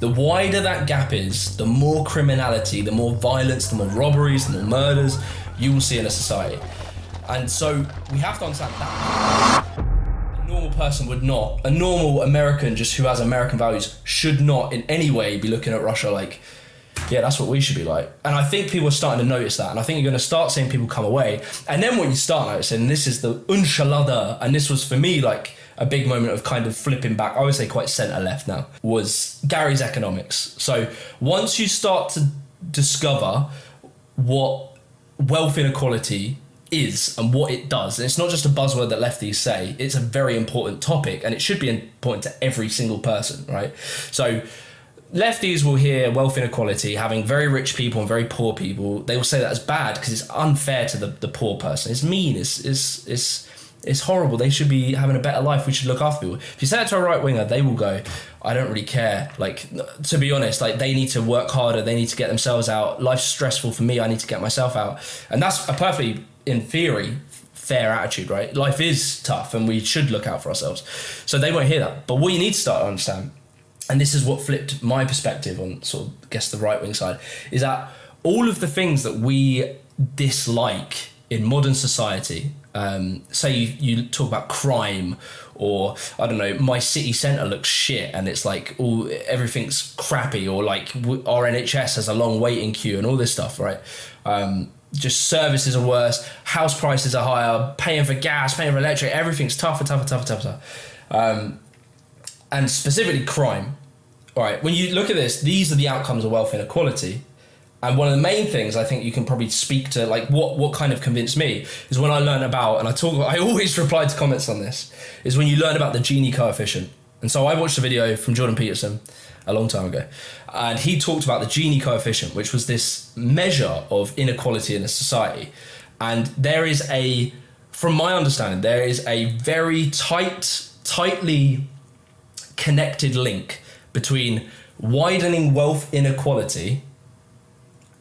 The wider that gap is, the more criminality, the more violence, the more robberies, the more murders you will see in a society. And so we have to understand that a normal person would not, a normal American just who has American values should not in any way be looking at Russia like, yeah, that's what we should be like. And I think people are starting to notice that. And I think you're going to start seeing people come away. And then what you start noticing, and this is the unshalada, and this was for me like a big moment of kind of flipping back, I would say quite centre-left now, was Gary's economics. So once you start to discover what wealth inequality is and what it does, and it's not just a buzzword that lefties say, it's a very important topic, and it should be important to every single person, right? So lefties will hear wealth inequality, having very rich people and very poor people. They will say that as bad because it's unfair to the poor person. It's mean. It's horrible. They should be having a better life. We should look after people. If you say that to a right winger, they will go, I don't really care. Like, to be honest, like they need to work harder. They need to get themselves out. Life's stressful for me. I need to get myself out. And that's a perfectly, in theory, fair attitude, right? Life is tough and we should look out for ourselves. So they won't hear that. But what you need to start to understand, and this is what flipped my perspective on sort of, I guess, the right-wing side, is that all of the things that we dislike in modern society, say you talk about crime, or, I don't know, my city centre looks shit and it's like everything's crappy, or like our NHS has a long waiting queue and all this stuff, right? Just services are worse, house prices are higher, paying for gas, paying for electric, everything's tougher. And specifically crime. All right, when you look at this, these are the outcomes of wealth inequality. And one of the main things I think you can probably speak to, like what kind of convinced me, is when I learned about, and I always reply to comments on this, is when you learn about the Gini coefficient. And so I watched a video from Jordan Peterson a long time ago, and he talked about the Gini coefficient, which was this measure of inequality in a society. And there is from my understanding, there is a very tightly connected link between widening wealth inequality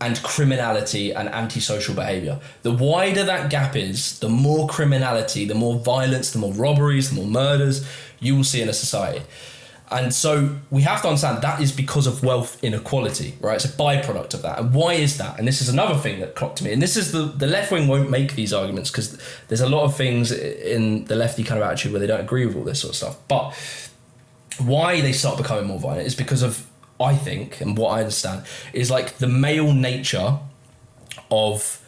and criminality and antisocial behaviour. The wider that gap is, the more criminality, the more violence, the more robberies, the more murders you will see in a society. And so we have to understand that is because of wealth inequality, right? It's a byproduct of that. And why is that? And this is another thing that clocked me. And this is the left wing won't make these arguments because there's a lot of things in the lefty kind of attitude where they don't agree with all this sort of stuff. But why they start becoming more violent is because of, I think, and what I understand, is like the male nature of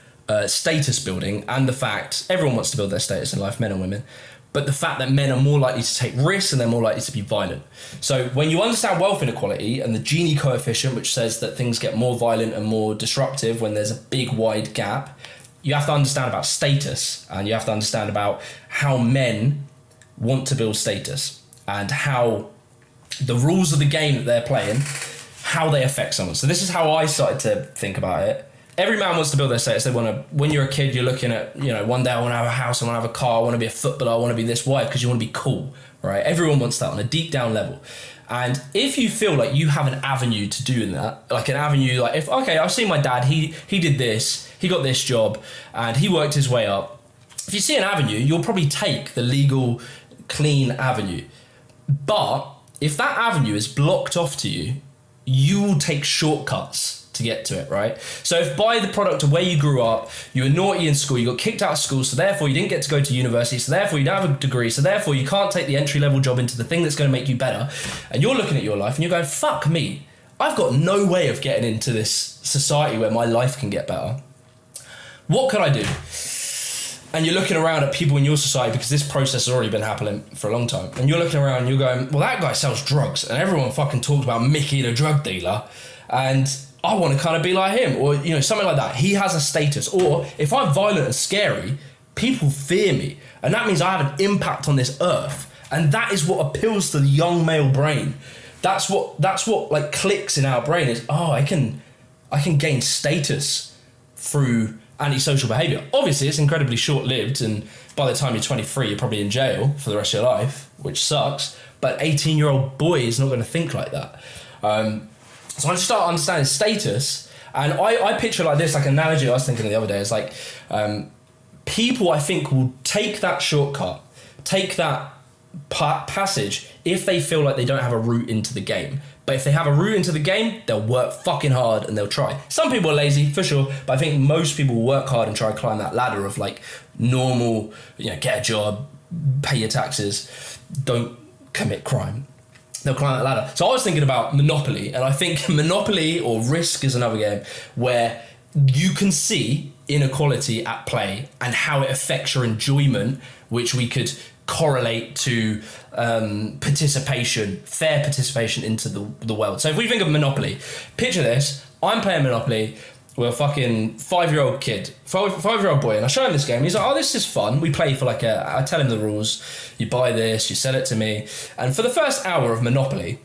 status building, and the fact everyone wants to build their status in life, men and women, but the fact that men are more likely to take risks and they're more likely to be violent. So when you understand wealth inequality and the Gini coefficient, which says that things get more violent and more disruptive when there's a big wide gap, you have to understand about status, and you have to understand about how men want to build status and how the rules of the game that they're playing, how they affect someone. So this is how I started to think about it. Every man wants to build their status. They want to, when you're a kid, you're looking at, one day I want to have a house, I want to have a car, I want to be a footballer, I want to be this. Why? Because you want to be cool, right? Everyone wants that on a deep down level. And if you feel like you have an avenue to doing that, like an avenue, like I've seen my dad, he did this, he got this job, and he worked his way up. If you see an avenue, you'll probably take the legal, clean avenue. But if that avenue is blocked off to you, you will take shortcuts to get to it, right? So if by the product of where you grew up, you were naughty in school, you got kicked out of school, so therefore you didn't get to go to university, so therefore you don't have a degree, so therefore you can't take the entry-level job into the thing that's going to make you better, and you're looking at your life and you're going, fuck me, I've got no way of getting into this society where my life can get better. What could I do? And you're looking around at people in your society, because this process has already been happening for a long time, and you're looking around and you're going, well, that guy sells drugs, and everyone fucking talks about Mickey the drug dealer, and I want to kind of be like him, or something like that. He has a status. Or if I'm violent and scary, people fear me, and that means I have an impact on this earth, and that is what appeals to the young male brain. That's what like clicks in our brain is, I can gain status through antisocial behaviour. Obviously, it's incredibly short-lived, and by the time you're 23, you're probably in jail for the rest of your life, which sucks. But 18-year-old boy is not going to think like that. So I just start understanding status, and I picture like this, like an analogy I was thinking the other day is like, people I think will take that shortcut, take that passage if they feel like they don't have a route into the game. But if they have a route into the game, they'll work fucking hard and they'll try. Some people are lazy, for sure, but I think most people work hard and try to climb that ladder of like normal, get a job, pay your taxes, don't commit crime. They'll climb that ladder. So I was thinking about Monopoly, and I think Monopoly or Risk is another game where you can see inequality at play and how it affects your enjoyment, which we could correlate to fair participation into the world. So if we think of Monopoly, picture this, I'm playing Monopoly with a fucking 5-year-old kid, 5-year-old boy, and I show him this game. He's like, oh, this is fun. We play for I tell him the rules. You buy this, you sell it to me. And for the first hour of Monopoly,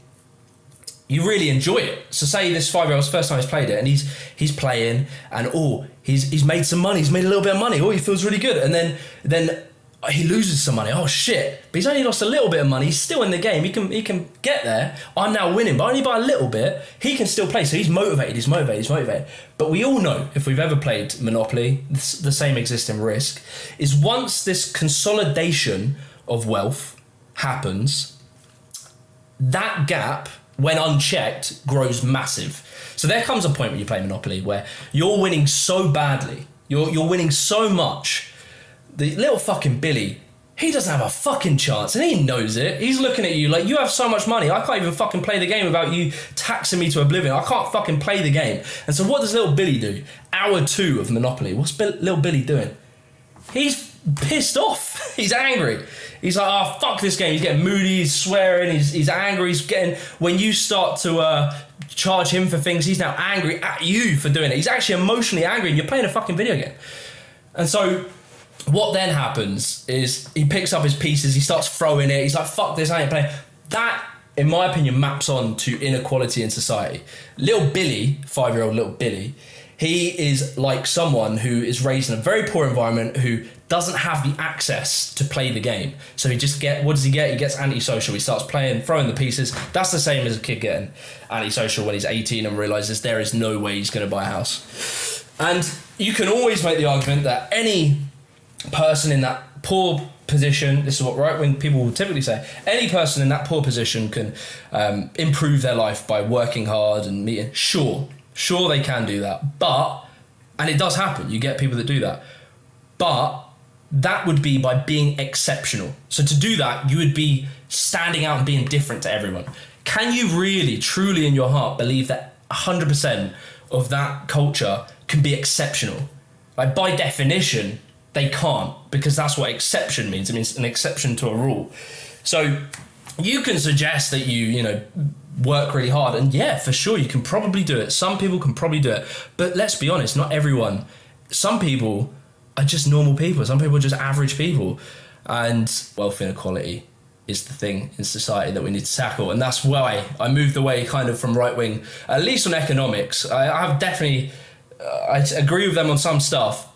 you really enjoy it. So say this 5-year-old's first time he's played it, and he's playing, and he's made some money. He's made a little bit of money. He feels really good. And then he loses some money. Oh shit! But he's only lost a little bit of money. He's still in the game. He can get there. I'm now winning, but only by a little bit. He can still play. So he's motivated. But we all know, if we've ever played Monopoly, the same exists in Risk, is once this consolidation of wealth happens, that gap, when unchecked, grows massive. So there comes a point when you play Monopoly where you're winning so badly, you're winning so much. The little fucking Billy, he doesn't have a fucking chance, and he knows it. He's looking at you like, you have so much money, I can't even fucking play the game without you taxing me to oblivion. I can't fucking play the game. And so what does little Billy do? Hour 2 of Monopoly. What's little Billy doing? He's pissed off. He's angry. He's like, oh, fuck this game. He's getting moody, he's swearing, he's angry. He's getting, when you start to charge him for things, he's now angry at you for doing it. He's actually emotionally angry, and you're playing a fucking video game. And so what then happens is he picks up his pieces, he starts throwing it, he's like, fuck this, I ain't playing. That, in my opinion, maps on to inequality in society. Little Billy, 5-year-old little Billy, he is like someone who is raised in a very poor environment, who doesn't have the access to play the game. So what does he get? He gets antisocial. He starts playing, throwing the pieces. That's the same as a kid getting antisocial when he's 18 and realises there is no way he's going to buy a house. And you can always make the argument that any person in that poor position, this is what right-wing people will typically say, any person in that poor position can improve their life by working hard and meeting. Sure they can do that, and it does happen, you get people that do that, but that would be by being exceptional. So to do that, you would be standing out and being different to everyone. Can you really, truly in your heart believe that 100% of that culture can be exceptional? Like, by definition, they can't, because that's what exception means. It means an exception to a rule. So you can suggest that you work really hard, and yeah, for sure, you can probably do it. Some people can probably do it, but let's be honest, not everyone. Some people are just normal people. Some people are just average people, and wealth inequality is the thing in society that we need to tackle. And that's why I moved away kind of from right wing, at least on economics. I have definitely, I agree with them on some stuff,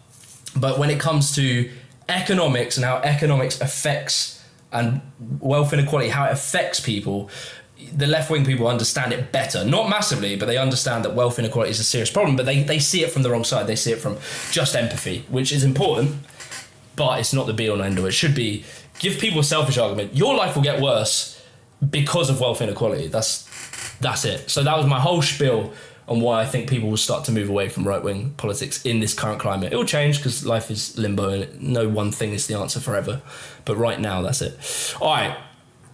but when it comes to economics and how economics affects, and wealth inequality, how it affects people, the left-wing people understand it better. Not massively, but they understand that wealth inequality is a serious problem, but they see it from the wrong side. They see it from just empathy, which is important, but it's not the be-all and end-all. It should be, give people a selfish argument. Your life will get worse because of wealth inequality. That's it. So that was my whole spiel on why I think people will start to move away from right-wing politics in this current climate. It will change because life is limbo and no one thing is the answer forever. But right now, that's it. All right.